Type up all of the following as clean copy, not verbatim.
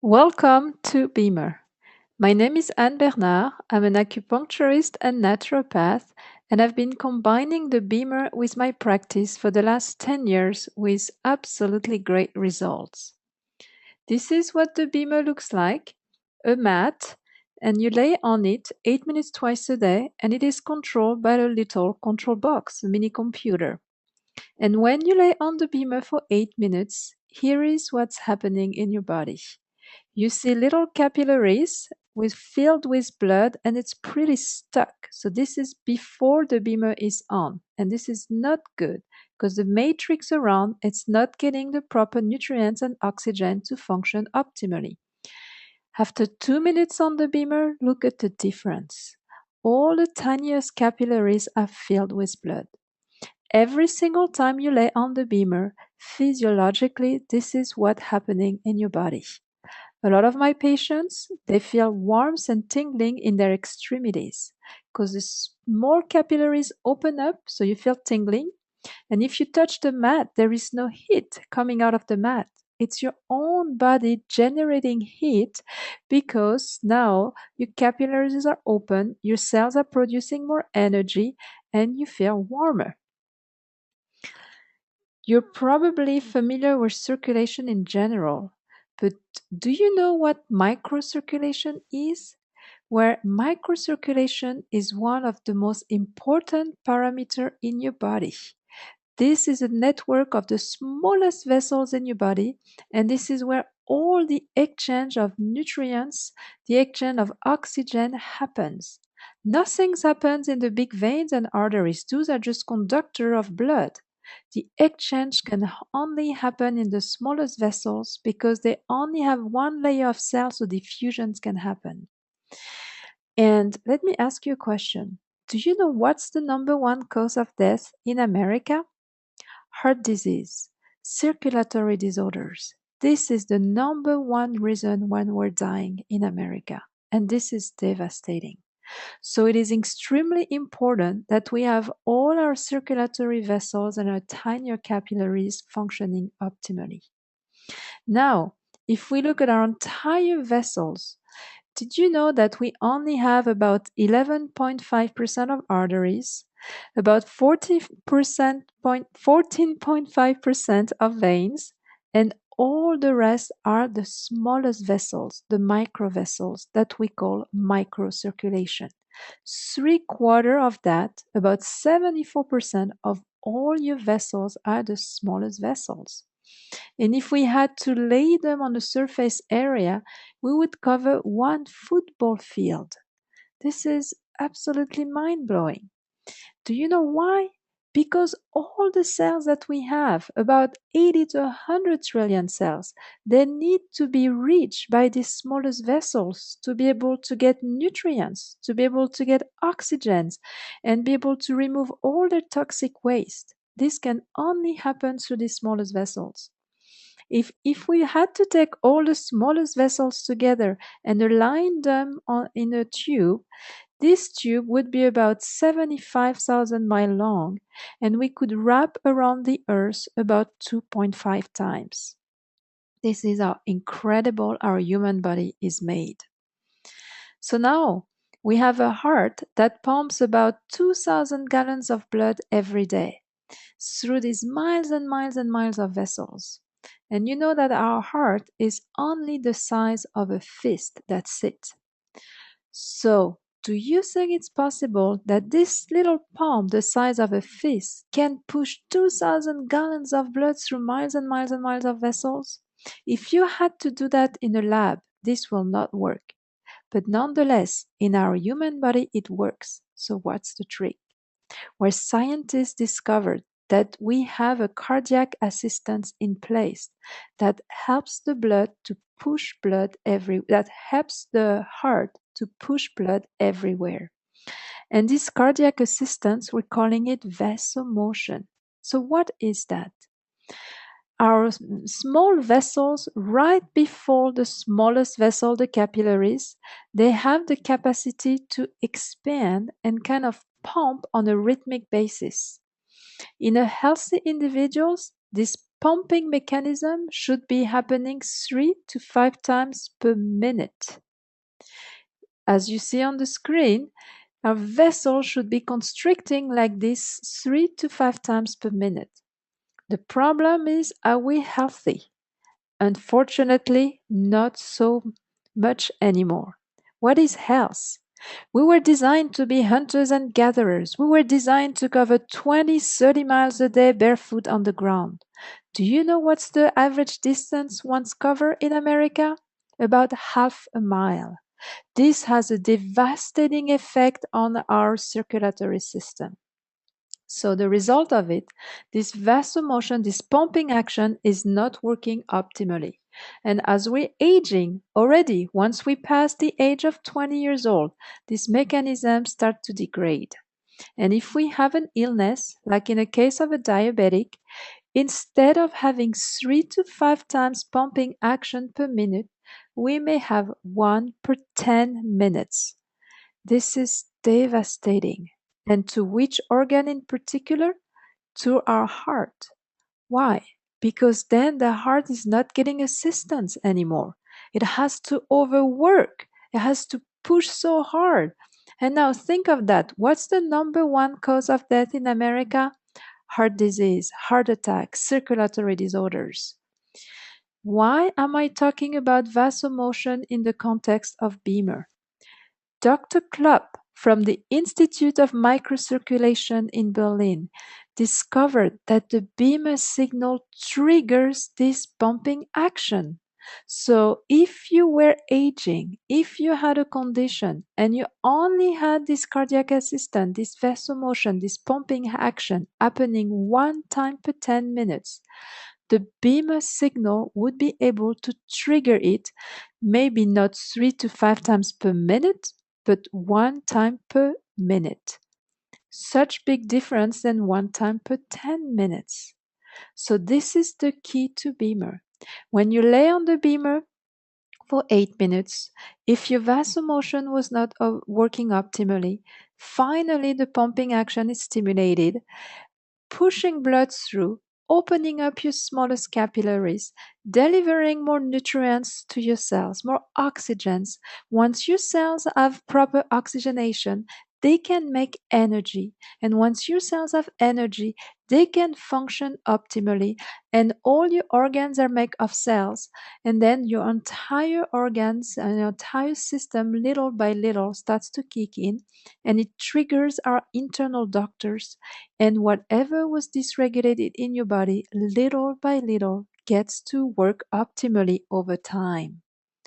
Welcome to BEMER. My name is Anne Bernard. I'm an acupuncturist and naturopath, and I've been combining the BEMER with my practice for the last 10 years with absolutely great results. This is what the BEMER looks like: a mat, and you lay on it 8 minutes twice a day, and it is controlled by a little control box, a mini computer. And when you lay on the BEMER for 8 minutes, here is what's happening in your body. You see little capillaries filled with blood, and it's pretty stuck. So this is before the BEMER is on, and this is not good because the matrix around it's not getting the proper nutrients and oxygen to function optimally. After 2 minutes on the BEMER, look at the difference. All the tiniest capillaries are filled with blood. Every single time you lay on the BEMER, physiologically, this is what's happening in your body. A lot of my patients, they feel warmth and tingling in their extremities because the small capillaries open up, so you feel tingling. And if you touch the mat, there is no heat coming out of the mat. It's your own body generating heat because now your capillaries are open, your cells are producing more energy, and you feel warmer. You're probably familiar with circulation in general, but do you know what microcirculation is? Where microcirculation is one of the most important parameters in your body. This is a network of the smallest vessels in your body, and this is where all the exchange of nutrients, the exchange of oxygen happens. Nothing happens in the big veins and arteries. Those are just conductors of blood. The exchange can only happen in the smallest vessels because they only have one layer of cells, so diffusions can happen. And let me ask you a question. Do you know what's the number one cause of death in America? Heart disease, circulatory disorders. This is the number one reason when we're dying in America, and this is devastating. So it is extremely important that we have all our circulatory vessels and our tinier capillaries functioning optimally. Now, if we look at our entire vessels, did you know that we only have about 11.5% of arteries, about 14.5% of veins, and all the rest are the smallest vessels, the microvessels that we call microcirculation. 3/4 of that, about 74% of all your vessels are the smallest vessels. And if we had to lay them on a surface area, we would cover one football field. This is absolutely mind blowing. Do you know why? Because all the cells that we have, about 80 to 100 trillion cells, they need to be reached by these smallest vessels to be able to get nutrients, to be able to get oxygens, and be able to remove all the toxic waste. This can only happen through these smallest vessels. If we had to take all the smallest vessels together and align them in a tube, this tube would be about 75,000 miles long, and we could wrap around the Earth about 2.5 times. This is how incredible our human body is made. So now we have a heart that pumps about 2,000 gallons of blood every day through these miles and miles and miles of vessels. And you know that our heart is only the size of a fist, that's it. So, do you think it's possible that this little palm, the size of a fist, can push 2,000 gallons of blood through miles and miles and miles of vessels? If you had to do that in a lab, this will not work. But nonetheless, in our human body, it works. So, what's the trick? Where scientists discovered that we have a cardiac assistance in place that helps the blood to push blood that helps the heart to push blood everywhere. And this cardiac assistance, we're calling it vasomotion. So what is that? Our small vessels, right before the smallest vessel, the capillaries, they have the capacity to expand and kind of pump on a rhythmic basis. In a healthy individual, this pumping mechanism should be happening 3 to 5 times per minute. As you see on the screen, our vessel should be constricting like this 3 to 5 times per minute. The problem is, are we healthy? Unfortunately, not so much anymore. What is health? We were designed to be hunters and gatherers. We were designed to cover 20, 30 miles a day barefoot on the ground. Do you know what's the average distance once covered in America? About half a mile. This has a devastating effect on our circulatory system. So the result of it, this vasomotion, this pumping action is not working optimally. And as we're aging already, once we pass the age of 20 years old, these mechanisms start to degrade. And if we have an illness, like in a case of a diabetic, instead of having 3 to 5 times pumping action per minute, we may have 1 per 10 minutes. This is devastating. And to which organ in particular? To our heart. Why? Because then the heart is not getting assistance anymore. It has to overwork. It has to push so hard. And now think of that. What's the number one cause of death in America? Heart disease, heart attack, circulatory disorders. Why am I talking about vasomotion in the context of BEMER? Dr. Klopp from the Institute of Microcirculation in Berlin discovered that the BEMER signal triggers this pumping action. So if you were aging, if you had a condition and you only had this cardiac assistant, this vasomotion, this pumping action happening 1 time per 10 minutes, the BEMER signal would be able to trigger it, maybe not 3 to 5 times per minute, but 1 time per minute. Such big difference than 1 time per 10 minutes. So this is the key to BEMER. When you lay on the BEMER for 8 minutes, if your vasomotion was not working optimally, finally the pumping action is stimulated, pushing blood through, opening up your smallest capillaries, delivering more nutrients to your cells, more oxygens. Once your cells have proper oxygenation, they can make energy. And once your cells have energy, they can function optimally. And all your organs are made of cells. And then your entire organs and your entire system, little by little, starts to kick in. And it triggers our internal doctors. And whatever was dysregulated in your body, little by little, gets to work optimally over time.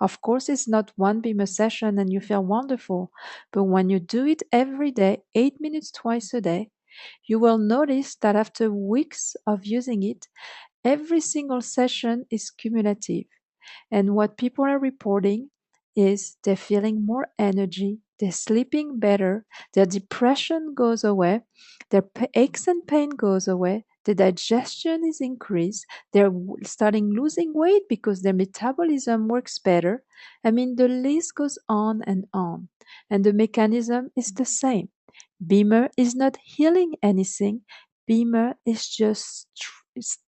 Of course, it's not one BEMER session and you feel wonderful, but when you do it every day, 8 minutes twice a day, you will notice that after weeks of using it, every single session is cumulative. And what people are reporting is they're feeling more energy, they're sleeping better, their depression goes away, their aches and pain goes away, the digestion is increased, they're starting losing weight because their metabolism works better. I mean, the list goes on, and the mechanism is the same. BEMER is not healing anything. BEMER is just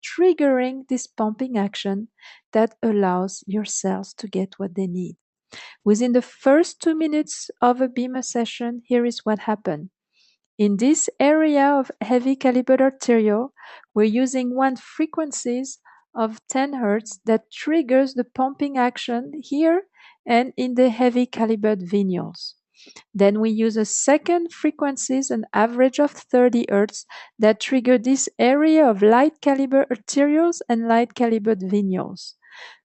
triggering this pumping action that allows your cells to get what they need. Within the first 2 minutes of a BEMER session, here is what happened. In this area of heavy caliber arteriole, we're using one frequencies of 10 Hz that triggers the pumping action here and in the heavy calibered venules. Then we use a second frequencies, an average of 30 Hz, that trigger this area of light caliber arterioles and light calibered venules.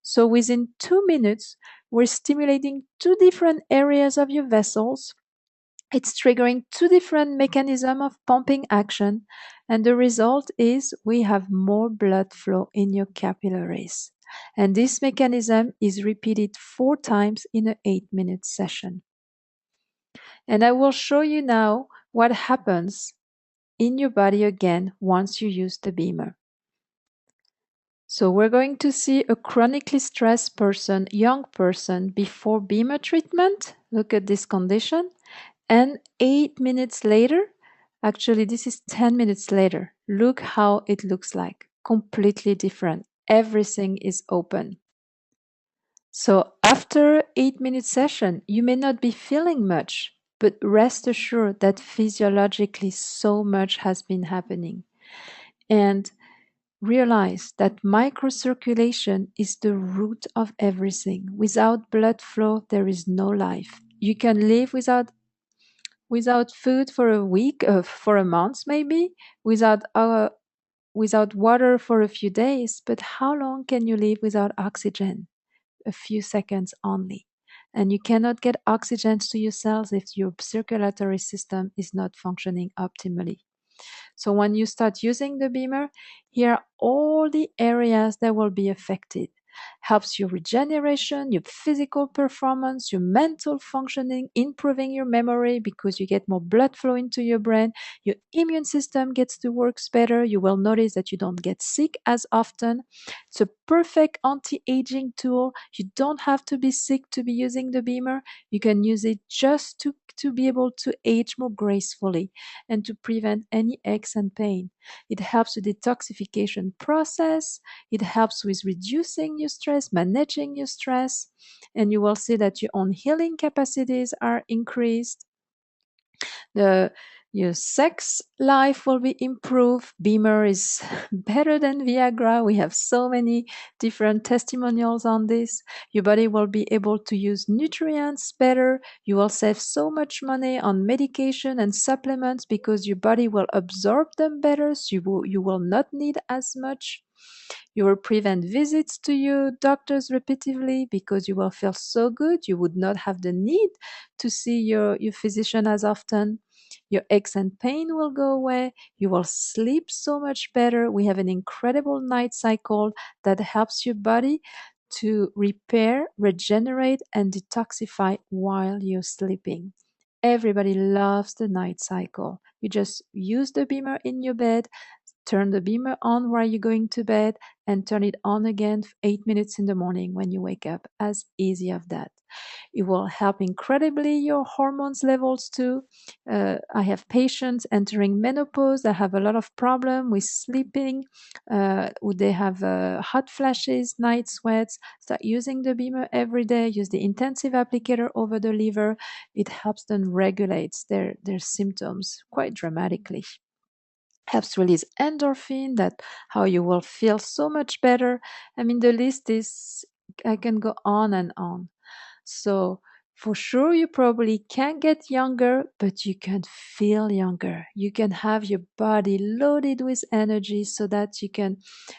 So within 2 minutes, we're stimulating 2 different areas of your vessels. It's triggering 2 different mechanisms of pumping action, and the result is we have more blood flow in your capillaries. And this mechanism is repeated 4 times in an 8-minute session. And I will show you now what happens in your body again once you use the BEMER. So we're going to see a chronically stressed person, young person, before BEMER treatment. Look at this condition. And 8 minutes later, actually this is 10 minutes later, look how it looks like. completely different. Everything is open. So after 8 minute session, you may not be feeling much, but rest assured that physiologically so much has been happening. And realize that microcirculation is the root of everything. Without blood flow, there is no life. You can live without food for a week, for a month maybe, without water for a few days. But how long can you live without oxygen? A few seconds only. And you cannot get oxygen to your cells if your circulatory system is not functioning optimally. So when you start using the BEMER, here are all the areas that will be affected. Helps your regeneration, your physical performance, your mental functioning, improving your memory because you get more blood flow into your brain. Your immune system gets to work better. You will notice that you don't get sick as often. It's a perfect anti-aging tool. You don't have to be sick to be using the BEMER. You can use it just to be able to age more gracefully and to prevent any aches and pain. It helps with the detoxification process. It helps with reducing your stress, managing your stress, and you will see that your own healing capacities are increased. The Your sex life will be improved. BEMER is better than Viagra. We have so many different testimonials on this. Your body will be able to use nutrients better. You will save so much money on medication and supplements because your body will absorb them better. So you will not need as much. You will prevent visits to your doctors repeatedly because you will feel so good. You would not have the need to see your physician as often. Your aches and pain will go away. You will sleep so much better. We have an incredible night cycle that helps your body to repair, regenerate, and detoxify while you're sleeping. Everybody loves the night cycle. You just use the BEMER in your bed, turn the BEMER on while you're going to bed, and turn it on again 8 minutes in the morning when you wake up. As easy as that. It will help incredibly your hormones levels too. I have patients entering menopause that have a lot of problem with sleeping. They have hot flashes, night sweats. Start using the BEMER every day. Use the intensive applicator over the liver. It helps them regulate their symptoms quite dramatically. Helps release endorphin, that how you will feel so much better. I mean, the list is, I can go on and on. So for sure, you probably can't get younger, but you can feel younger. You can have your body loaded with energy so that you can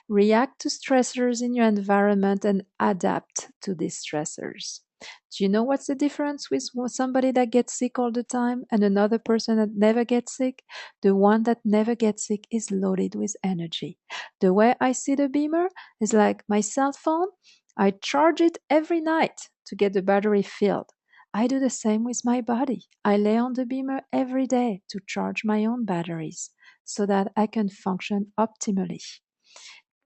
react to stressors in your environment and adapt to these stressors. Do you know what's the difference with somebody that gets sick all the time and another person that never gets sick? The one that never gets sick is loaded with energy. The way I see the BEMER is like my cell phone. I charge it every night to get the battery filled. I do the same with my body. I lay on the BEMER every day to charge my own batteries so that I can function optimally.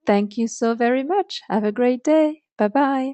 Thank you so very much. Have a great day. Bye bye.